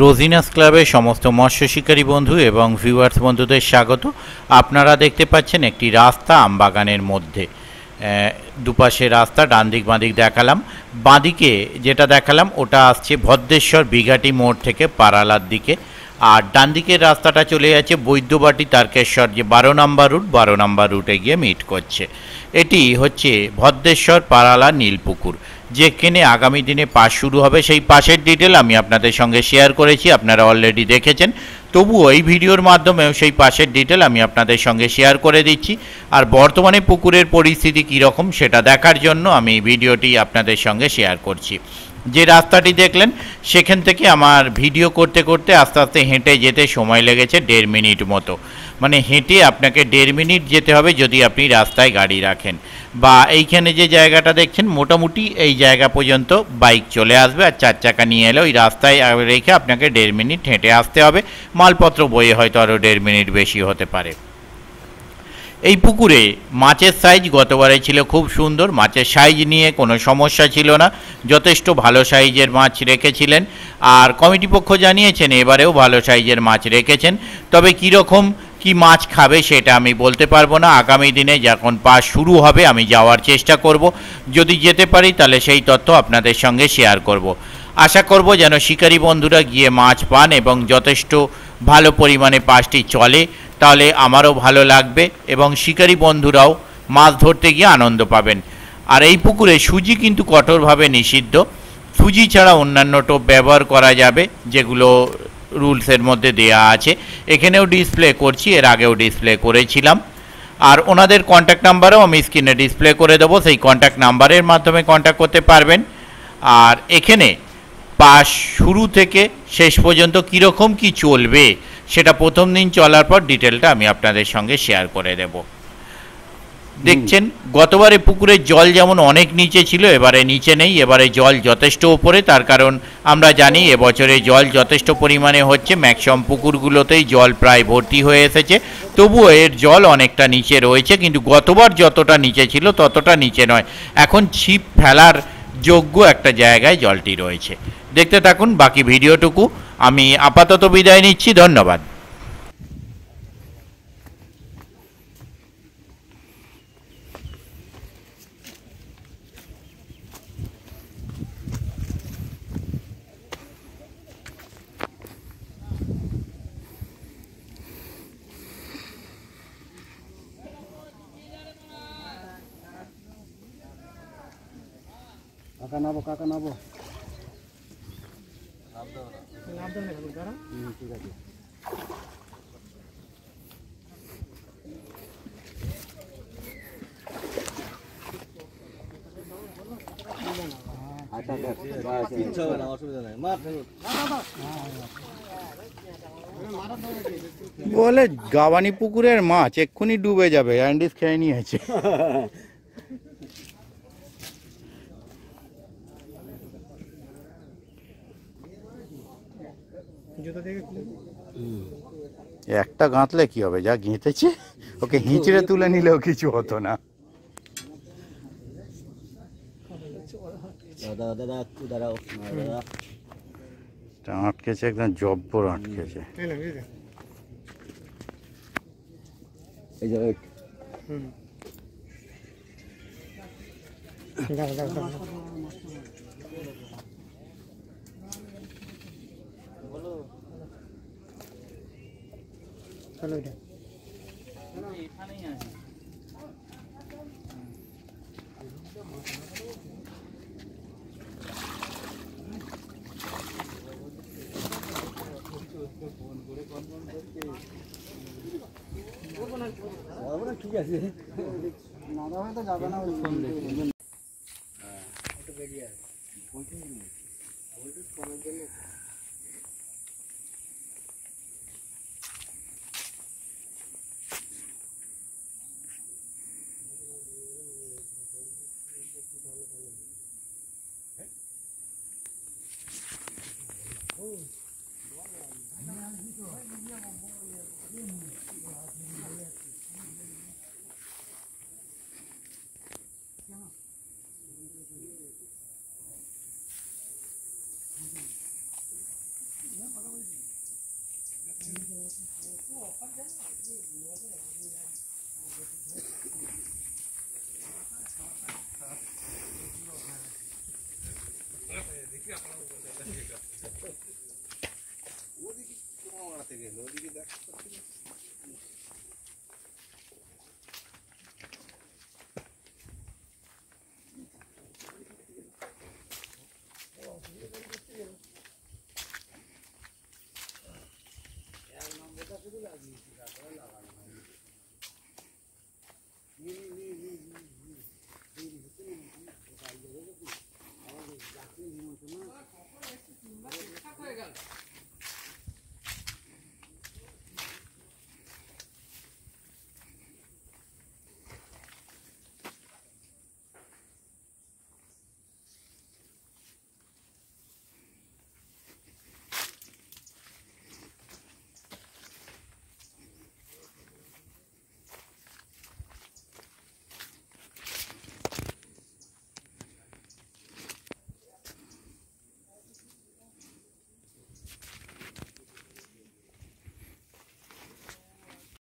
রোজিনাস ক্লাবের সমস্ত মৎস্য শিকারী বন্ধু এবং ভিউয়ার্স বন্ধুদের স্বাগত। আপনারা দেখতে পাচ্ছেন একটি রাস্তা আমবাগানের মধ্যে। দুপাশে রাস্তা, ডান দিক বাঁ দিক দেখালাম। বাঁদিকে যেটা দেখালাম ওটা আসছে ভদ্রেশ্বর বিঘাটি মোড় থেকে পারালার দিকে, আর ডান দিকের রাস্তাটা চলে যাচ্ছে বৈদ্যবাটি তারকেশ্বর, যে 12 নম্বর রুট, 12 নম্বর রুটে গিয়ে মিট করছে। এটি হচ্ছে ভদ্রেশ্বর পারালা নীলপুকুর, যেখানে আগামী দিনে পাস শুরু হবে। সেই পাসের ডিটেল আমি আপনাদের সঙ্গে শেয়ার করেছি, আপনারা অলরেডি দেখেছেন। তবুও এই ভিডিওর মাধ্যমেও সেই পাসের ডিটেল আমি আপনাদের সঙ্গে শেয়ার করে দিচ্ছি। আর বর্তমানে পুকুরের পরিস্থিতি কীরকম সেটা দেখার জন্য আমি ভিডিওটি আপনাদের সঙ্গে শেয়ার করছি। যে রাস্তাটি দেখলেন সেখান থেকে আমার ভিডিও করতে করতে আস্তে আস্তে হেঁটে যেতে সময় লেগেছে 1.5 মিনিট মতো। মানে হেঁটে আপনাকে 1.5 মিনিট যেতে হবে যদি আপনি রাস্তায় গাড়ি রাখেন। বা এইখানে যে জায়গাটা দেখছেন মোটামুটি এই জায়গা পর্যন্ত বাইক চলে আসবে, আর 4 চাকা নিয়ে এলে ওই রাস্তায় রেখে আপনাকে 1.5 মিনিট হেঁটে আসতে হবে। মালপত্র বয়ে হয়তো আরও 1.5 মিনিট বেশি হতে পারে। এই পুকুরে মাছের সাইজ গতবারে ছিল খুব সুন্দর, মাছের সাইজ নিয়ে কোনো সমস্যা ছিল না, যথেষ্ট ভালো সাইজের মাছ রেখেছিলেন। আর কমিটি পক্ষ জানিয়েছেন এবারেও ভালো সাইজের মাছ রেখেছেন। তবে কীরকম কি মাছ খাবে সেটা আমি বলতে পারবো না। আগামী দিনে যখন পাস শুরু হবে আমি যাওয়ার চেষ্টা করব, যদি যেতে পারি তাহলে সেই তথ্য আপনাদের সঙ্গে শেয়ার করব। আশা করব যেন শিকারী বন্ধুরা গিয়ে মাছ পান এবং যথেষ্ট ভালো পরিমাণে পাসটি চলে, তাহলে আমারও ভালো লাগবে এবং শিকারী বন্ধুরাও মাছ ধরতে গিয়ে আনন্দ পাবেন। আর এই পুকুরে সুজি কিন্তু কঠোরভাবে নিষিদ্ধ। সুজি ছাড়া অন্যান্য টোপ ব্যবহার করা যাবে, যেগুলো রুলসের মধ্যে দেয়া আছে। এখানেও ডিসপ্লে করছি, এর আগেও ডিসপ্লে করেছিলাম। আর ওনাদের কন্ট্যাক্ট নাম্বারও আমি স্ক্রিনে ডিসপ্লে করে দেবো, সেই কন্ট্যাক্ট নাম্বারের মাধ্যমে কন্ট্যাক্ট করতে পারবেন। আর এখানে পাস শুরু থেকে শেষ পর্যন্ত কীরকম কি চলবে সেটা প্রথম দিন চলার পর ডিটেলটা আমি আপনাদের সঙ্গে শেয়ার করে দেব। দেখছেন গতবারে পুকুরের জল যেমন অনেক নিচে ছিল, এবারে নিচে নেই, এবারে জল যথেষ্ট ওপরে। তার কারণ আমরা জানি এবছরে জল যথেষ্ট পরিমাণে হচ্ছে, ম্যাক্সিমাম পুকুরগুলোতেই জল প্রায় ভর্তি হয়ে এসেছে। তবুও এর জল অনেকটা নিচে রয়েছে, কিন্তু গতবার যতটা নিচে ছিল ততটা নিচে নয়। এখন ছিপ ফেলার যোগ্য একটা জায়গায় জলটি রয়েছে। দেখতে থাকুন বাকি ভিডিওটুকু। আমি আপাতত বিদায় নিচ্ছি, ধন্যবাদ। কাকা নাবো ঠিক আছে। বলে গাওয়ানি পুকুরের মাছ এক্ষুনি ডুবে যাবে, অ্যান্ডিস খেয়ে নিয়েছে। একটা গাঁথলে কি হবে, যা গেঁথেছে ওকে হিঁচড়ে তুলে নিলেও কিছু হতো না। আটকেছে, একদম জব্বর আটকেছে। এখানেই আছে। ঠিক আছে, নাদা হয়তো যাবে না। ওদিকে কমাতে গেল, ওদিকে দেখ ঠিকঠাক হয়ে গেল।